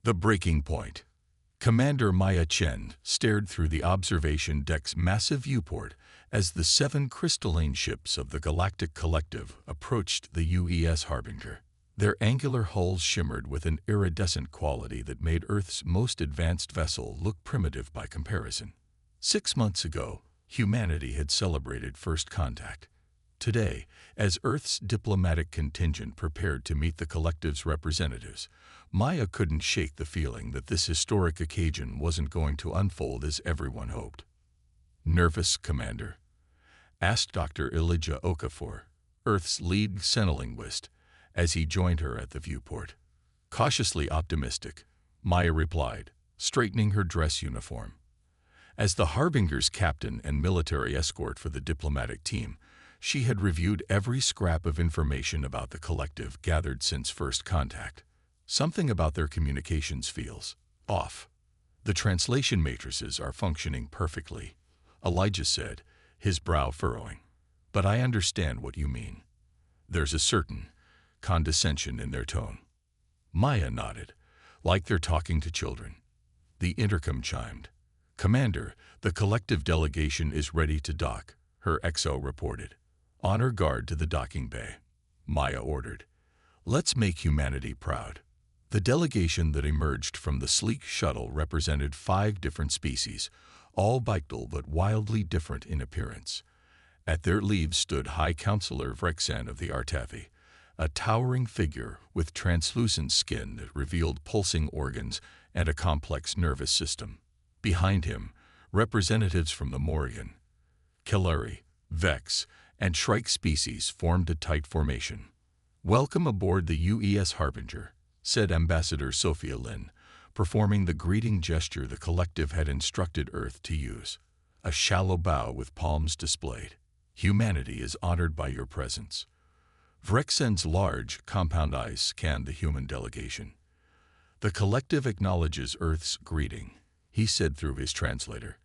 The breaking point. Commander Maya Chen stared through the observation deck's massive viewport as the 7 crystalline ships of the Galactic Collective approached the UES Harbinger. Their angular hulls shimmered with an iridescent quality that made Earth's most advanced vessel look primitive by comparison. 6 months ago, humanity had celebrated first contact. Today, as Earth's diplomatic contingent prepared to meet the Collective's representatives, Maya couldn't shake the feeling that this historic occasion wasn't going to unfold as everyone hoped. "Nervous, Commander?" asked Dr. Elijah Okafor, Earth's lead xenolinguist, as he joined her at the viewport. Cautiously optimistic, Maya replied, straightening her dress uniform. As the Harbinger's captain and military escort for the diplomatic team, she had reviewed every scrap of information about the Collective gathered since first contact. Something about their communications feels off. "The translation matrices are functioning perfectly," Elijah said, his brow furrowing. "But I understand what you mean." There's a certain condescension in their tone. Maya nodded, like they're talking to children. The intercom chimed. "Commander, the Collective delegation is ready to dock," her XO reported. "Honor guard to the docking bay," Maya ordered. "Let's make humanity proud." The delegation that emerged from the sleek shuttle represented 5 different species, all vital but wildly different in appearance. At their leaves stood High Counselor Vrexen of the Artavi, a towering figure with translucent skin that revealed pulsing organs and a complex nervous system. Behind him, representatives from the Morian, Kelari, Vex, and Shrike species formed a tight formation. "Welcome aboard the UES Harbinger," said Ambassador Sophia Lin, performing the greeting gesture the Collective had instructed Earth to use. A shallow bow with palms displayed. "Humanity is honored by your presence." Vrexen's large, compound eyes scanned the human delegation. "The Collective acknowledges Earth's greeting," he said through his translator,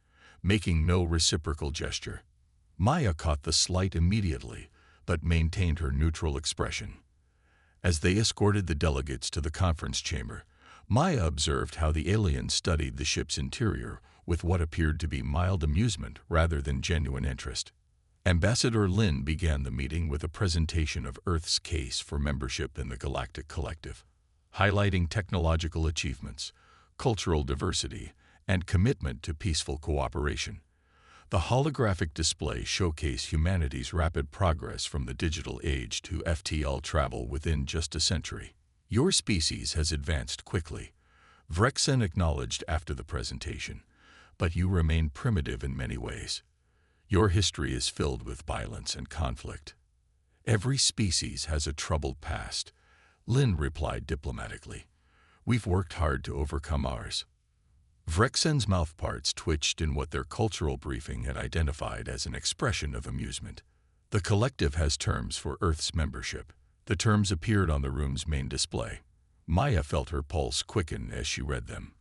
making no reciprocal gesture. Maya caught the slight immediately, but maintained her neutral expression. As they escorted the delegates to the conference chamber, Maya observed how the aliens studied the ship's interior with what appeared to be mild amusement rather than genuine interest. Ambassador Lin began the meeting with a presentation of Earth's case for membership in the Galactic Collective, highlighting technological achievements, cultural diversity, and commitment to peaceful cooperation. The holographic display showcased humanity's rapid progress from the digital age to FTL travel within just a century. "Your species has advanced quickly," Vrexen acknowledged after the presentation, "but you remain primitive in many ways. Your history is filled with violence and conflict." "Every species has a troubled past," Lin replied diplomatically. "We've worked hard to overcome ours." Vrexen's mouthparts twitched in what their cultural briefing had identified as an expression of amusement. "The Collective has terms for Earth's membership." The terms appeared on the room's main display. Maya felt her pulse quicken as she read them.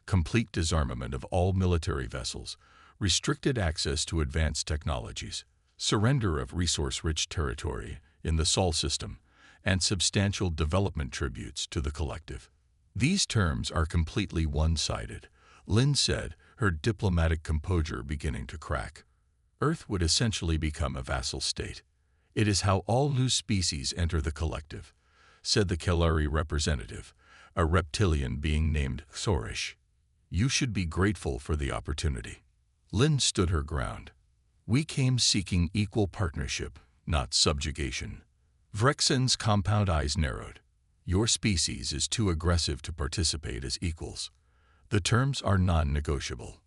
Complete disarmament of all military vessels, restricted access to advanced technologies, surrender of resource-rich territory in the Sol system, and substantial development tributes to the Collective. "These terms are completely one-sided," Lin said, her diplomatic composure beginning to crack. "Earth would essentially become a vassal state. It is how all new species enter the Collective," said the Kelari representative, a reptilian being named Xorish. "You should be grateful for the opportunity." Lin stood her ground. "We came seeking equal partnership, not subjugation." Vrexen's compound eyes narrowed. "Your species is too aggressive to participate as equals. The terms are non-negotiable."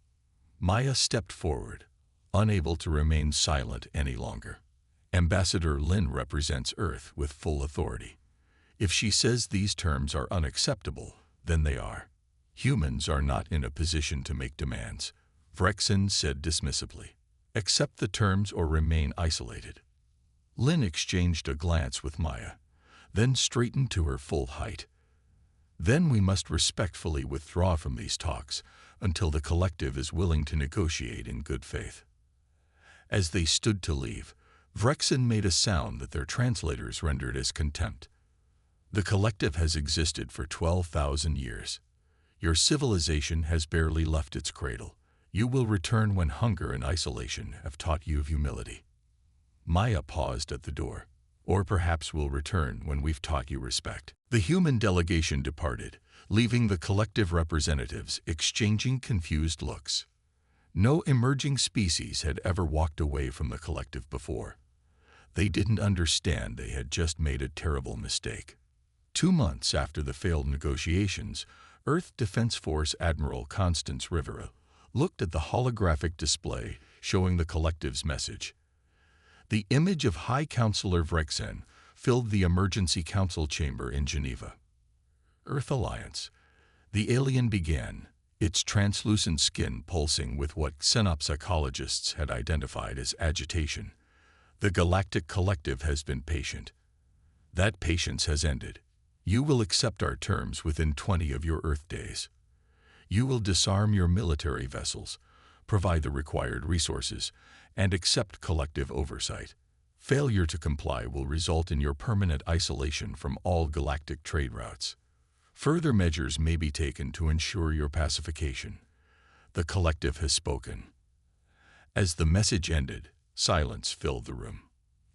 Maya stepped forward, unable to remain silent any longer. Ambassador Lin represents Earth with full authority. If she says these terms are unacceptable, then they are. "Humans are not in a position to make demands," Vrexen said dismissively. "Accept the terms or remain isolated." Lin exchanged a glance with Maya, then straightened to her full height. "Then we must respectfully withdraw from these talks until the Collective is willing to negotiate in good faith." As they stood to leave, Vrexen made a sound that their translators rendered as contempt. "The Collective has existed for 12,000 years. Your civilization has barely left its cradle. You will return when hunger and isolation have taught you humility. Maya paused at the door. Or perhaps we'll return when we've taught you respect. The human delegation departed, leaving the collective representatives exchanging confused looks. No emerging species had ever walked away from the collective before. They didn't understand they had just made a terrible mistake. 2 months after the failed negotiations, Earth Defense Force Admiral Constance Rivera looked at the holographic display showing the collective's message. The image of High Counselor Vrexen filled the emergency council chamber in Geneva. Earth Alliance. The alien began, its translucent skin pulsing with what xenopsychologists had identified as agitation. The Galactic Collective has been patient. That patience has ended. You will accept our terms within 20 of your Earth days. You will disarm your military vessels, provide the required resources, and accept collective oversight. Failure to comply will result in your permanent isolation from all galactic trade routes. Further measures may be taken to ensure your pacification. The collective has spoken. As the message ended, silence filled the room.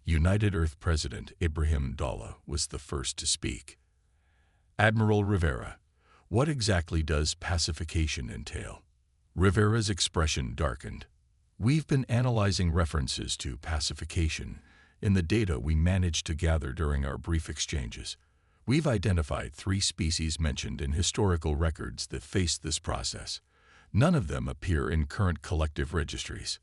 United Earth President Ibrahim Dalla was the first to speak. Admiral Rivera, what exactly does pacification entail? Rivera's expression darkened. We've been analyzing references to pacification in the data we managed to gather during our brief exchanges. We've identified 3 species mentioned in historical records that face this process. None of them appear in current collective registries.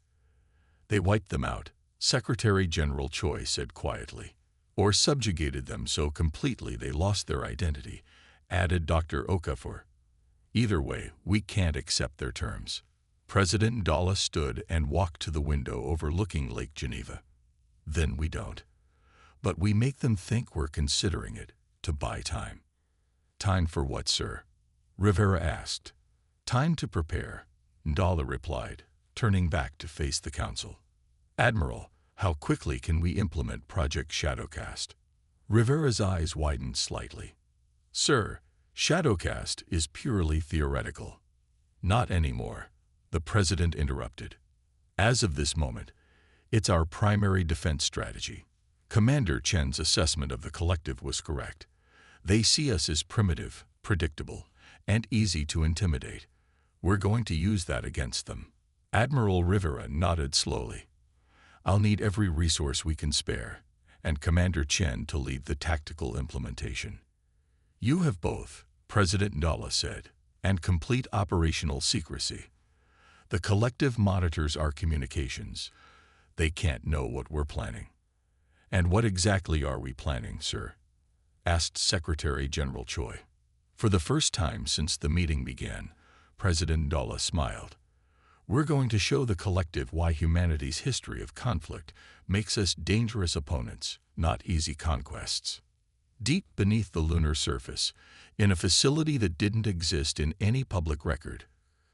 They wiped them out, Secretary General Choi said quietly, or subjugated them so completely they lost their identity, added Dr. Okafor. Either way, we can't accept their terms. President Dalla stood and walked to the window overlooking Lake Geneva. Then we don't. But we make them think we're considering it, to buy time. Time for what, sir? Rivera asked. Time to prepare, Dalla replied, turning back to face the council. Admiral, how quickly can we implement Project Shadowcast? Rivera's eyes widened slightly. Sir, Shadowcast is purely theoretical. Not anymore, the President interrupted. As of this moment, it's our primary defense strategy. Commander Chen's assessment of the collective was correct. They see us as primitive, predictable, and easy to intimidate. We're going to use that against them. Admiral Rivera nodded slowly. I'll need every resource we can spare, and Commander Chen to lead the tactical implementation. You have both, President Dalla said, and complete operational secrecy. The collective monitors our communications. They can't know what we're planning. And what exactly are we planning, sir? Asked Secretary General Choi. For the first time since the meeting began, President Dalla smiled. We're going to show the collective why humanity's history of conflict makes us dangerous opponents, not easy conquests. Deep beneath the lunar surface, in a facility that didn't exist in any public record,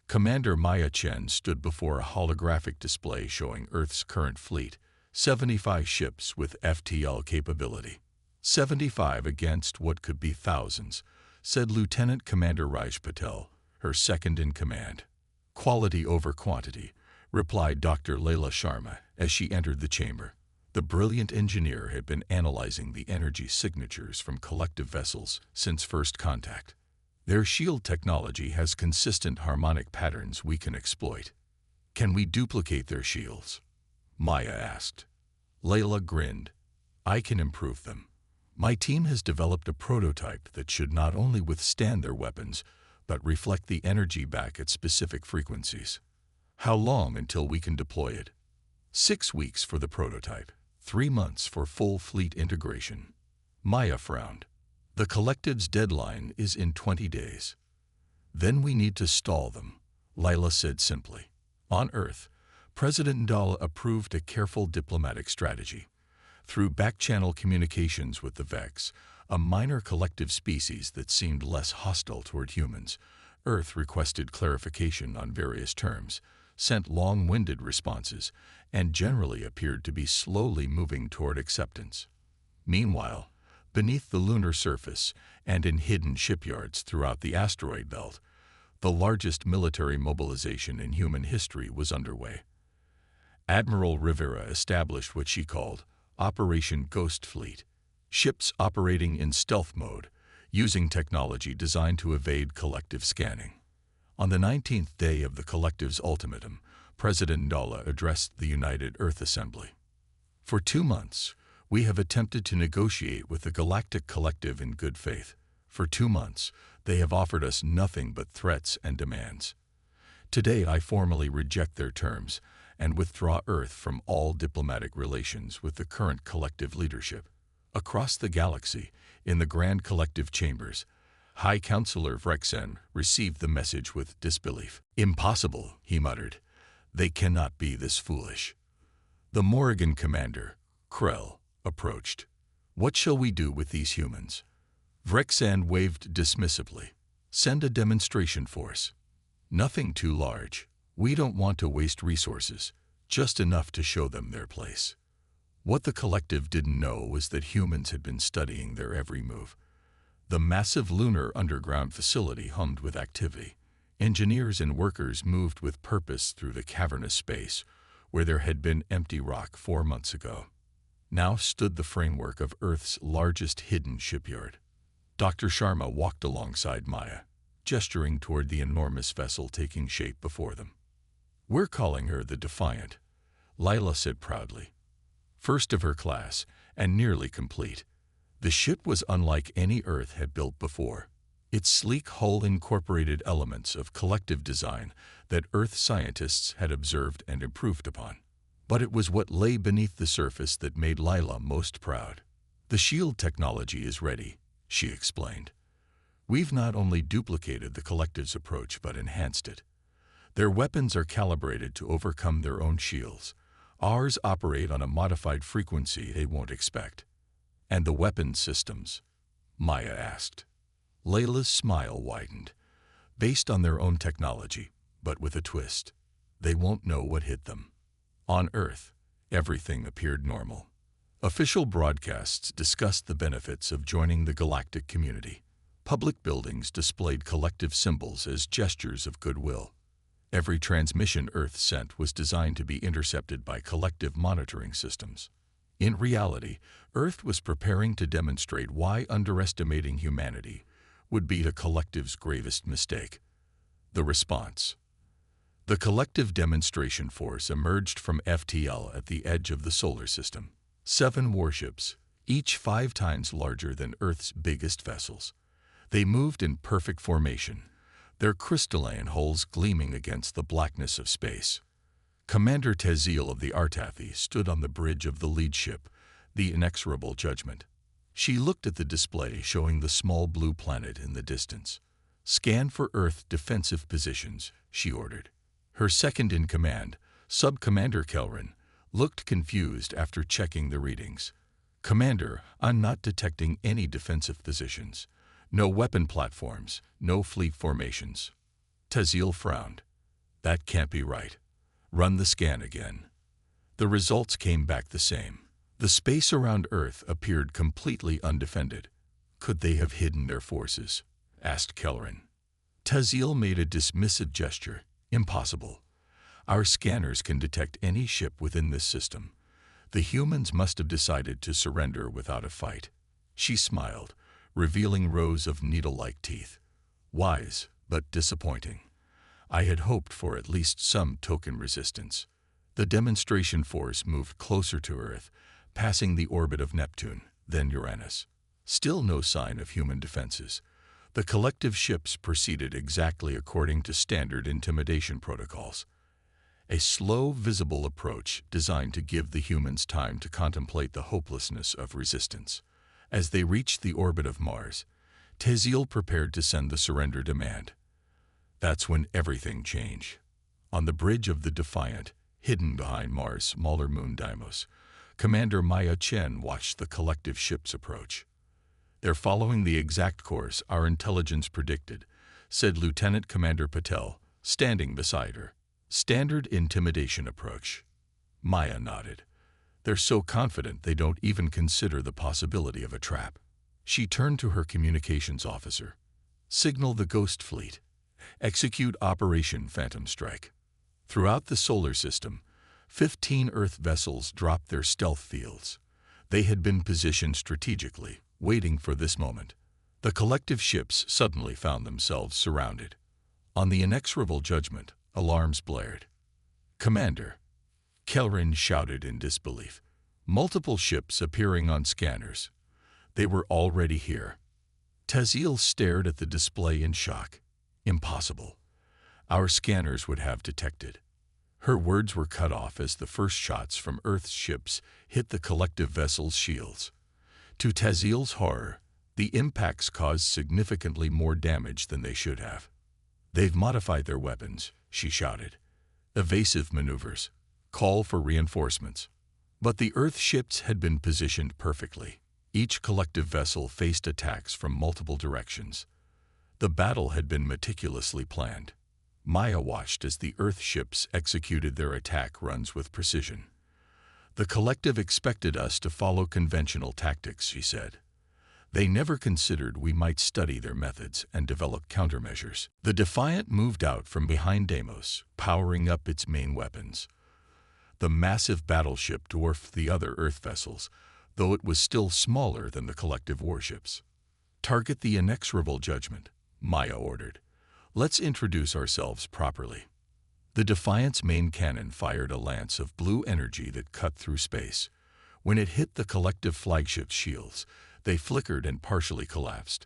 Commander Maya Chen stood before a holographic display showing Earth's current fleet, 75 ships with FTL capability. 75 against what could be thousands, said Lieutenant Commander Raj Patel, her second in command. Quality over quantity, replied Dr. Leila Sharma as she entered the chamber. The brilliant engineer had been analyzing the energy signatures from collective vessels since first contact. Their shield technology has consistent harmonic patterns we can exploit. Can we duplicate their shields? Maya asked. Leila grinned. I can improve them. My team has developed a prototype that should not only withstand their weapons, but reflect the energy back at specific frequencies. How long until we can deploy it? 6 weeks for the prototype, 3 months for full fleet integration. Maya frowned. The collective's deadline is in 20 days. Then we need to stall them, Leila said simply. On Earth, President Dalla approved a careful diplomatic strategy. Through back-channel communications with the Vex, a minor collective species that seemed less hostile toward humans, Earth requested clarification on various terms, sent long-winded responses, and generally appeared to be slowly moving toward acceptance. Meanwhile, beneath the lunar surface and in hidden shipyards throughout the asteroid belt, The largest military mobilization in human history was underway. Admiral Rivera established what she called Operation Ghost Fleet, ships operating in stealth mode, using technology designed to evade collective scanning. On the 19th day of the collective's ultimatum, President Ndala addressed the United Earth Assembly. For 2 months, we have attempted to negotiate with the Galactic Collective in good faith. For 2 months, they have offered us nothing but threats and demands. Today, I formally reject their terms and withdraw Earth from all diplomatic relations with the current collective leadership. Across the galaxy, in the Grand Collective Chambers, High Counselor Vrexen received the message with disbelief. "Impossible," he muttered. "They cannot be this foolish." The Morrigan commander, Krell, approached. "What shall we do with these humans?" Vrexen waved dismissively. "Send a demonstration force. Nothing too large. We don't want to waste resources, just enough to show them their place." What the collective didn't know was that humans had been studying their every move. The massive lunar underground facility hummed with activity. Engineers and workers moved with purpose through the cavernous space, where there had been empty rock 4 months ago. Now stood the framework of Earth's largest hidden shipyard. Dr. Sharma walked alongside Maya, gesturing toward the enormous vessel taking shape before them. "We're calling her the Defiant," Lila said proudly. First of her class, and nearly complete. The ship was unlike any Earth had built before. Its sleek hull incorporated elements of collective design that Earth scientists had observed and improved upon. But it was what lay beneath the surface that made Lila most proud. "The shield technology is ready," she explained. "We've not only duplicated the collective's approach but enhanced it. Their weapons are calibrated to overcome their own shields. Ours operate on a modified frequency they won't expect." "And the weapons systems?" Maya asked. Layla's smile widened. "Based on their own technology, but with a twist. They won't know what hit them." On Earth, everything appeared normal. Official broadcasts discussed the benefits of joining the galactic community. Public buildings displayed collective symbols as gestures of goodwill. Every transmission Earth sent was designed to be intercepted by collective monitoring systems. In reality, Earth was preparing to demonstrate why underestimating humanity would be the collective's gravest mistake. The response. The collective demonstration force emerged from FTL at the edge of the solar system. 7 warships, each 5 times larger than Earth's biggest vessels. They moved in perfect formation, their crystalline hulls gleaming against the blackness of space. Commander Tezil of the Artathi stood on the bridge of the lead ship, the Inexorable Judgment. She looked at the display showing the small blue planet in the distance. "Scan for Earth defensive positions," she ordered. Her second-in-command, Sub-Commander Kelrin, looked confused after checking the readings. "Commander, I'm not detecting any defensive positions. No weapon platforms, no fleet formations." Tezil frowned. "That can't be right. Run the scan again." The results came back the same. The space around Earth appeared completely undefended. "Could they have hidden their forces?" asked Kelrin. Tezil made a dismissive gesture. "Impossible. Our scanners can detect any ship within this system. The humans must have decided to surrender without a fight." She smiled, revealing rows of needle-like teeth. "Wise, but disappointing. I had hoped for at least some token resistance." The demonstration force moved closer to Earth, passing the orbit of Neptune, then Uranus. Still no sign of human defenses. The collective ships proceeded exactly according to standard intimidation protocols. A slow, visible approach designed to give the humans time to contemplate the hopelessness of resistance. As they reached the orbit of Mars, Tezil prepared to send the surrender demand. That's when everything changed. On the bridge of the Defiant, hidden behind Mars' smaller moon Deimos, Commander Maya Chen watched the collective ships approach. "They're following the exact course our intelligence predicted," said Lieutenant Commander Patel, standing beside her. "Standard intimidation approach." Maya nodded. "They're so confident they don't even consider the possibility of a trap." She turned to her communications officer. "Signal the Ghost Fleet. Execute Operation Phantom Strike. Throughout the solar system, 15 Earth vessels dropped their stealth fields. They had been positioned strategically, waiting for this moment. The collective ships suddenly found themselves surrounded. On the inexorable judgment, alarms blared. "Commander," Kelrin shouted in disbelief. Multiple ships appearing on scanners. They were already here. Taziel stared at the display in shock. "Impossible. Our scanners would have detected." Her words were cut off as the first shots from Earth's ships hit the collective vessel's shields. To Taziel's horror, the impacts caused significantly more damage than they should have. "They've modified their weapons," she shouted. "Evasive maneuvers. Call for reinforcements." But the Earth ships had been positioned perfectly. Each collective vessel faced attacks from multiple directions. The battle had been meticulously planned. Maya watched as the Earth ships executed their attack runs with precision. "The collective expected us to follow conventional tactics," she said. "They never considered we might study their methods and develop countermeasures." The Defiant moved out from behind Deimos, powering up its main weapons. The massive battleship dwarfed the other Earth vessels, though it was still smaller than the collective warships. "Target the inexorable judgment," Maya ordered. "Let's introduce ourselves properly." The Defiant's main cannon fired a lance of blue energy that cut through space. When it hit the collective flagship's shields, they flickered and partially collapsed,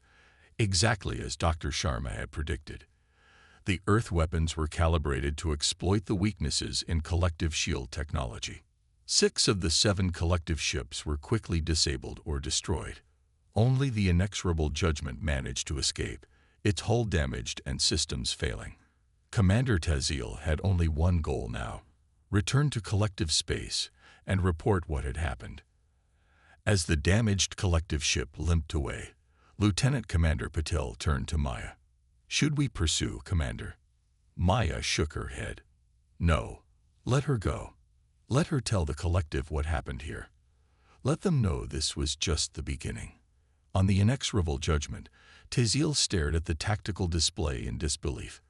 exactly as Dr. Sharma had predicted. The Earth weapons were calibrated to exploit the weaknesses in collective shield technology. 6 of the 7 collective ships were quickly disabled or destroyed. Only the inexorable judgment managed to escape, its hull damaged and systems failing. Commander Taziel had only one goal now: return to collective space and report what had happened. As the damaged collective ship limped away, Lieutenant Commander Patel turned to Maya. "Should we pursue, Commander?" Maya shook her head. "No. Let her go. Let her tell the collective what happened here. Let them know this was just the beginning." On the inexorable judgment, Taziel stared at the tactical display in disbelief.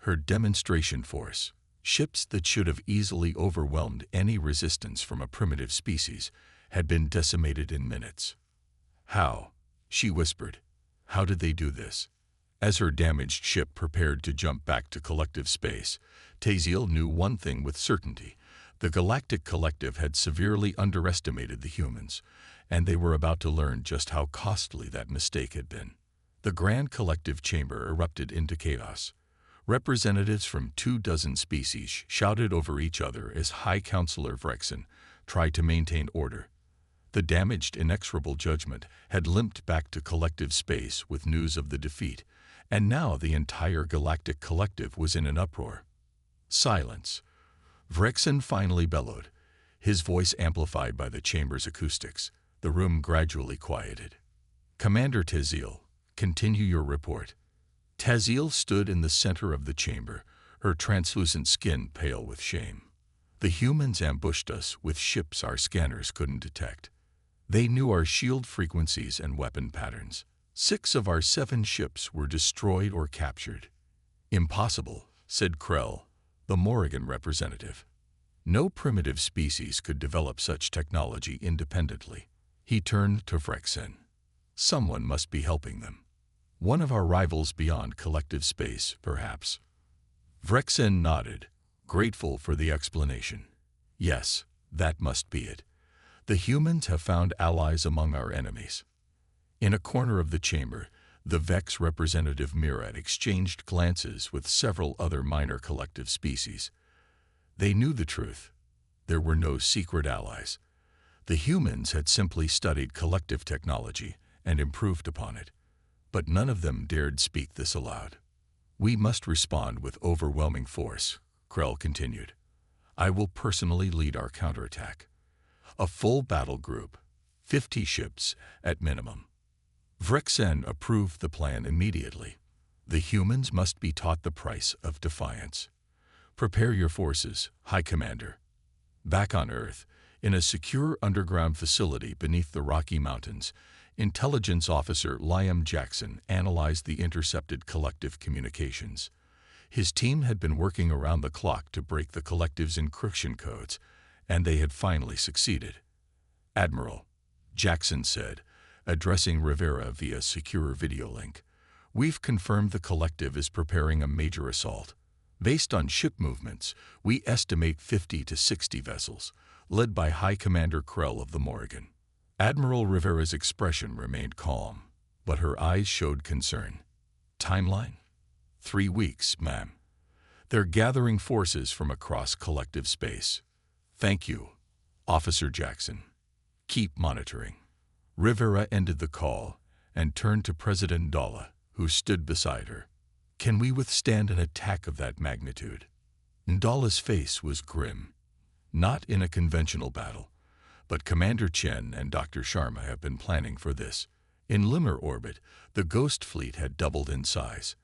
Her demonstration force, ships that should have easily overwhelmed any resistance from a primitive species, had been decimated in minutes. "How?" she whispered. "How did they do this?" As her damaged ship prepared to jump back to collective space, Taziel knew one thing with certainty: the Galactic Collective had severely underestimated the humans, and they were about to learn just how costly that mistake had been. The Grand Collective Chamber erupted into chaos. Representatives from 24 species shouted over each other as High Counselor Vrexen tried to maintain order. The damaged inexorable judgment had limped back to collective space with news of the defeat, and now the entire Galactic Collective was in an uproar. "Silence," Vrexen finally bellowed, his voice amplified by the chamber's acoustics. The room gradually quieted. "Commander Taziel, continue your report." Taziel stood in the center of the chamber, her translucent skin pale with shame. "The humans ambushed us with ships our scanners couldn't detect. They knew our shield frequencies and weapon patterns. 6 of our 7 ships were destroyed or captured." "Impossible," said Krell, the Morrigan representative. "No primitive species could develop such technology independently." He turned to Vrexen. "Someone must be helping them. One of our rivals beyond collective space, perhaps." Vrexen nodded, grateful for the explanation. "Yes, that must be it. The humans have found allies among our enemies." In a corner of the chamber, the Vex representative Mirat exchanged glances with several other minor collective species. They knew the truth. There were no secret allies. The humans had simply studied collective technology and improved upon it, but none of them dared speak this aloud. "We must respond with overwhelming force," Krell continued. "I will personally lead our counterattack. A full battle group, 50 ships at minimum." Vrexen approved the plan immediately. "The humans must be taught the price of defiance. Prepare your forces, High Commander." Back on Earth, in a secure underground facility beneath the Rocky Mountains, Intelligence Officer Liam Jackson analyzed the intercepted collective communications. His team had been working around the clock to break the collective's encryption codes, and they had finally succeeded. "Admiral," Jackson said, addressing Rivera via secure video link, "we've confirmed the collective is preparing a major assault. Based on ship movements, we estimate 50 to 60 vessels, led by High Commander Krell of the Morrigan." Admiral Rivera's expression remained calm, but her eyes showed concern. "Timeline? 3 weeks, ma'am. They're gathering forces from across collective space." "Thank you, Officer Jackson. Keep monitoring." Rivera ended the call and turned to President Ndala, who stood beside her. "Can we withstand an attack of that magnitude?" Ndala's face was grim. "Not in a conventional battle, but Commander Chen and Dr. Sharma have been planning for this. In lunar orbit, the Ghost Fleet had doubled in size.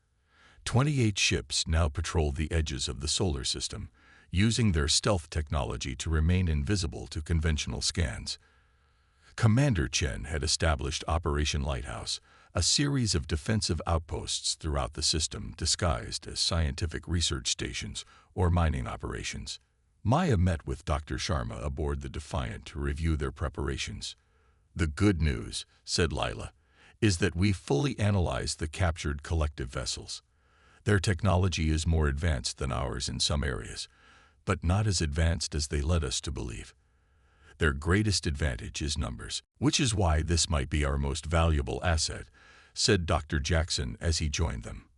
28 ships now patrol the edges of the solar system, using their stealth technology to remain invisible to conventional scans. Commander Chen had established Operation Lighthouse, a series of defensive outposts throughout the system disguised as scientific research stations or mining operations. Maya met with Dr. Sharma aboard the Defiant to review their preparations. "The good news," said Lila, "is that we fully analyzed the captured collective vessels. Their technology is more advanced than ours in some areas, but not as advanced as they led us to believe. Their greatest advantage is numbers, which is why this might be our most valuable asset," said Dr. Jackson as he joined them.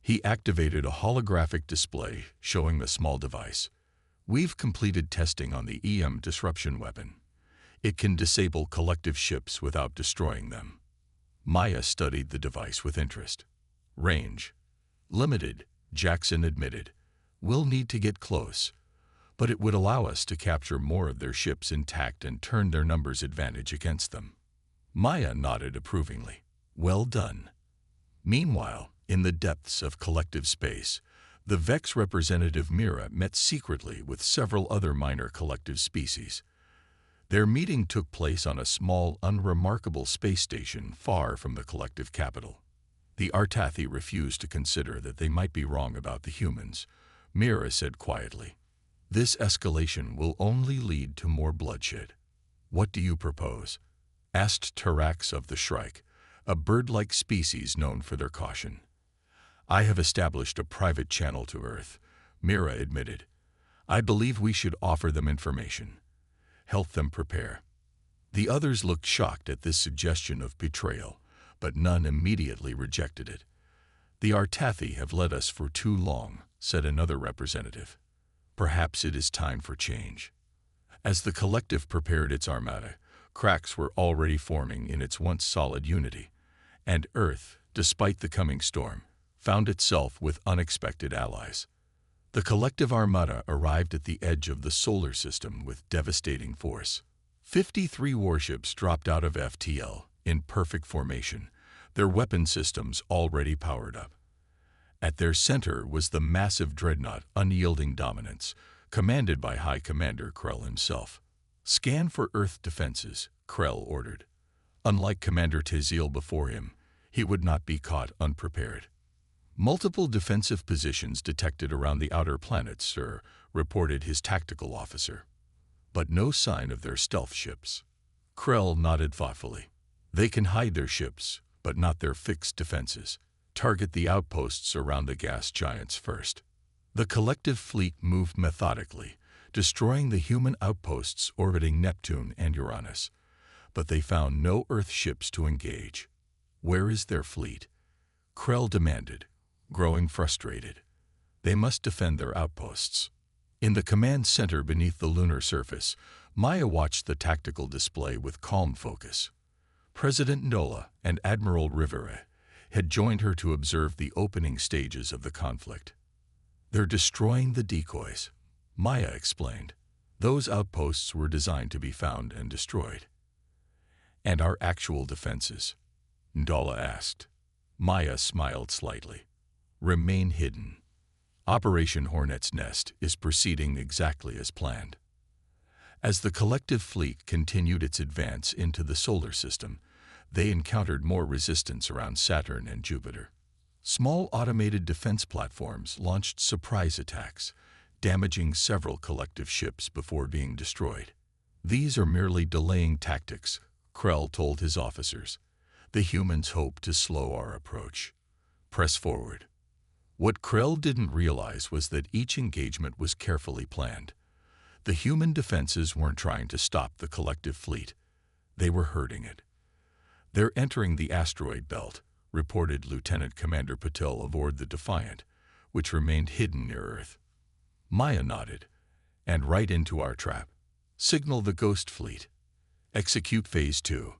He activated a holographic display showing the small device. "We've completed testing on the EM disruption weapon. It can disable collective ships without destroying them." Maya studied the device with interest. "Range limited," Jackson admitted. "We'll need to get close, but it would allow us to capture more of their ships intact and turn their numbers advantage against them." Maya nodded approvingly. "Well done." Meanwhile, in the depths of collective space, the Vex representative Mira met secretly with several other minor collective species. Their meeting took place on a small, unremarkable space station far from the collective capital. The Artathi refused to consider that they might be wrong about the humans. Mira said quietly, "This escalation will only lead to more bloodshed." "What do you propose?" asked Tarax of the Shrike, a bird-like species known for their caution. "I have established a private channel to Earth," Mira admitted. "I believe we should offer them information. Help them prepare." The others looked shocked at this suggestion of betrayal, but none immediately rejected it. "The Artathi have led us for too long," said another representative. "Perhaps it is time for change." As the collective prepared its armada, cracks were already forming in its once solid unity, and Earth, despite the coming storm, found itself with unexpected allies. The collective armada arrived at the edge of the solar system with devastating force. 53 warships dropped out of FTL in perfect formation, their weapon systems already powered up. At their center was the massive dreadnought Unyielding Dominance, commanded by High Commander Krell himself. "Scan for Earth defenses," Krell ordered. Unlike Commander Tezil before him, he would not be caught unprepared. "Multiple defensive positions detected around the outer planets, sir," reported his tactical officer. "But no sign of their stealth ships." Krell nodded thoughtfully. "They can hide their ships, but not their fixed defenses. Target the outposts around the gas giants first." The collective fleet moved methodically, destroying the human outposts orbiting Neptune and Uranus. But they found no Earth ships to engage. "Where is their fleet?" Krell demanded, growing frustrated. "They must defend their outposts." In the command center beneath the lunar surface, Maya watched the tactical display with calm focus. President Ndala and Admiral Rivera had joined her to observe the opening stages of the conflict. "They're destroying the decoys," Maya explained. "Those outposts were designed to be found and destroyed." "And our actual defenses?" Ndala asked. Maya smiled slightly. "Remain hidden. Operation Hornet's Nest is proceeding exactly as planned." As the collective fleet continued its advance into the solar system, they encountered more resistance around Saturn and Jupiter. Small automated defense platforms launched surprise attacks, damaging several collective ships before being destroyed. "These are merely delaying tactics," Krell told his officers. "The humans hope to slow our approach. Press forward." What Krell didn't realize was that each engagement was carefully planned. The human defenses weren't trying to stop the collective fleet. They were hurting it. "They're entering the asteroid belt," reported Lieutenant Commander Patel aboard the Defiant, which remained hidden near Earth. Maya nodded. "And right into our trap. Signal the Ghost Fleet. Execute Phase 2.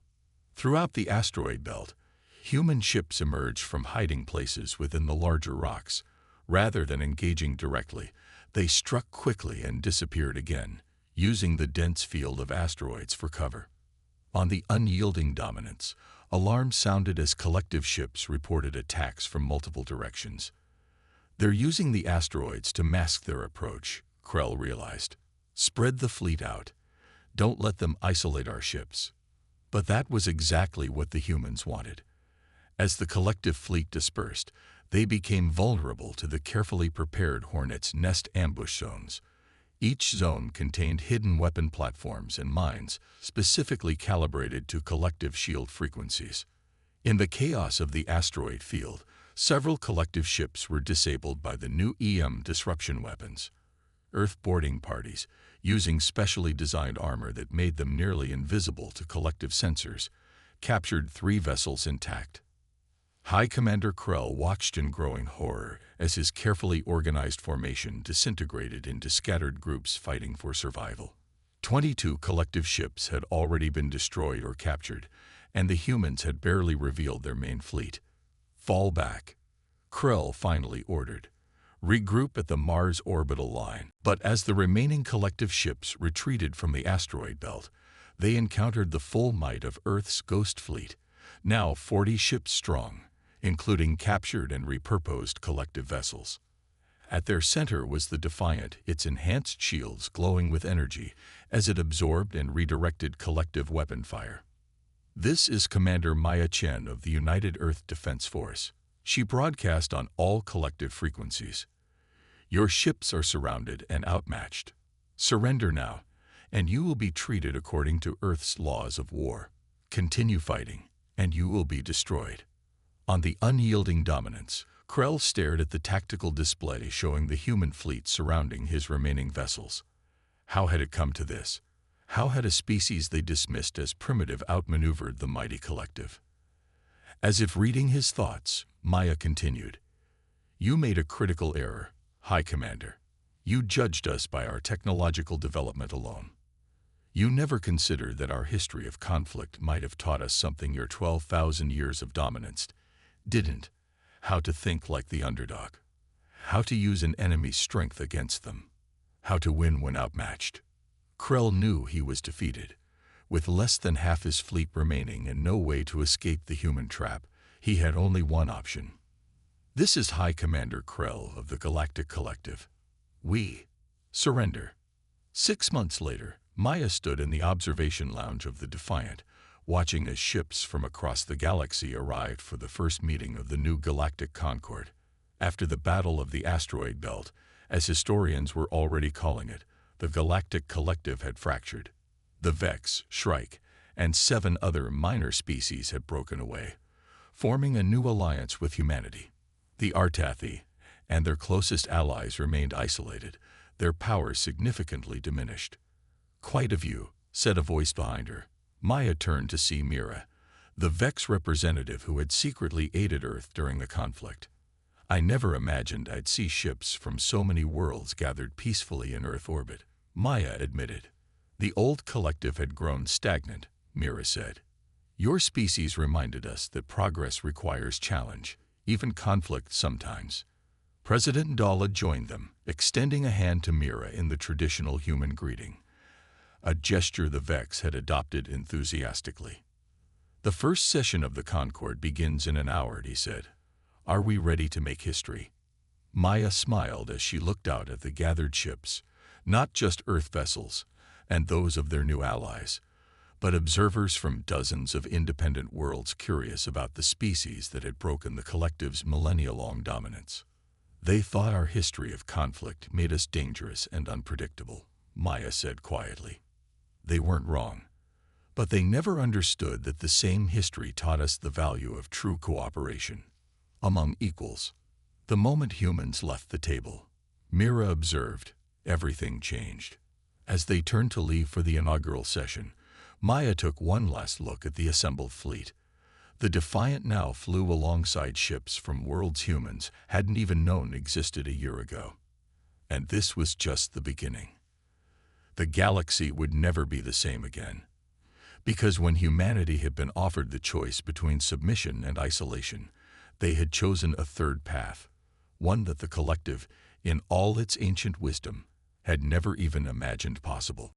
Throughout the asteroid belt, human ships emerged from hiding places within the larger rocks. Rather than engaging directly, they struck quickly and disappeared again, using the dense field of asteroids for cover. On the unyielding Dominance, alarms sounded as collective ships reported attacks from multiple directions. "They're using the asteroids to mask their approach," Krell realized. "Spread the fleet out. Don't let them isolate our ships." But that was exactly what the humans wanted. As the collective fleet dispersed, they became vulnerable to the carefully prepared Hornet's Nest ambush zones. Each zone contained hidden weapon platforms and mines specifically calibrated to collective shield frequencies. In the chaos of the asteroid field, several collective ships were disabled by the new EM disruption weapons. Earth boarding parties, using specially designed armor that made them nearly invisible to collective sensors, captured 3 vessels intact. High Commander Krell watched in growing horror as his carefully organized formation disintegrated into scattered groups fighting for survival. 22 collective ships had already been destroyed or captured, and the humans had barely revealed their main fleet. "Fall back," Krell finally ordered. "Regroup at the Mars orbital line." But as the remaining collective ships retreated from the asteroid belt, they encountered the full might of Earth's Ghost Fleet, now 40 ships strong, including captured and repurposed collective vessels. At their center was the Defiant, its enhanced shields glowing with energy as it absorbed and redirected collective weapon fire. "This is Commander Maya Chen of the United Earth Defense Force." She broadcast on all collective frequencies. "Your ships are surrounded and outmatched. Surrender now, and you will be treated according to Earth's laws of war. Continue fighting, and you will be destroyed." On the unyielding Dominance, Krell stared at the tactical display showing the human fleet surrounding his remaining vessels. How had it come to this? How had a species they dismissed as primitive outmaneuvered the mighty collective? As if reading his thoughts, Maya continued, "You made a critical error, High Commander. You judged us by our technological development alone. You never considered that our history of conflict might have taught us something your 12,000 years of dominance didn't. How to think like the underdog. How to use an enemy's strength against them. How to win when outmatched." Krell knew he was defeated. With less than half his fleet remaining and no way to escape the human trap, he had only one option. "This is High Commander Krell of the Galactic Collective. We surrender." 6 months later, Maya stood in the observation lounge of the Defiant, watching as ships from across the galaxy arrived for the first meeting of the new Galactic Concord. After the Battle of the Asteroid Belt, as historians were already calling it, the Galactic Collective had fractured. The Vex, Shrike, and 7 other minor species had broken away, forming a new alliance with humanity. The Artathi and their closest allies remained isolated, their power significantly diminished. "Quite a view," said a voice behind her. Maya turned to see Mira, the Vex representative who had secretly aided Earth during the conflict. "I never imagined I'd see ships from so many worlds gathered peacefully in Earth orbit," Maya admitted. "The old collective had grown stagnant," Mira said. "Your species reminded us that progress requires challenge, even conflict sometimes." President Dalla joined them, extending a hand to Mira in the traditional human greeting, a gesture the Vex had adopted enthusiastically. "The first session of the Concord begins in an hour," he said. "Are we ready to make history?" Maya smiled as she looked out at the gathered ships, not just Earth vessels, and those of their new allies, but observers from dozens of independent worlds curious about the species that had broken the collective's millennia-long dominance. They thought our history of conflict made us dangerous and unpredictable, Maya said quietly. They weren't wrong, but they never understood that the same history taught us the value of true cooperation among equals. The moment humans left the table, Mira observed, everything changed. As they turned to leave for the inaugural session, Maya took one last look at the assembled fleet. The Defiant now flew alongside ships from worlds humans hadn't even known existed a year ago. And this was just the beginning. The galaxy would never be the same again. Because when humanity had been offered the choice between submission and isolation, they had chosen a third path, one that the collective, in all its ancient wisdom, had never even imagined possible.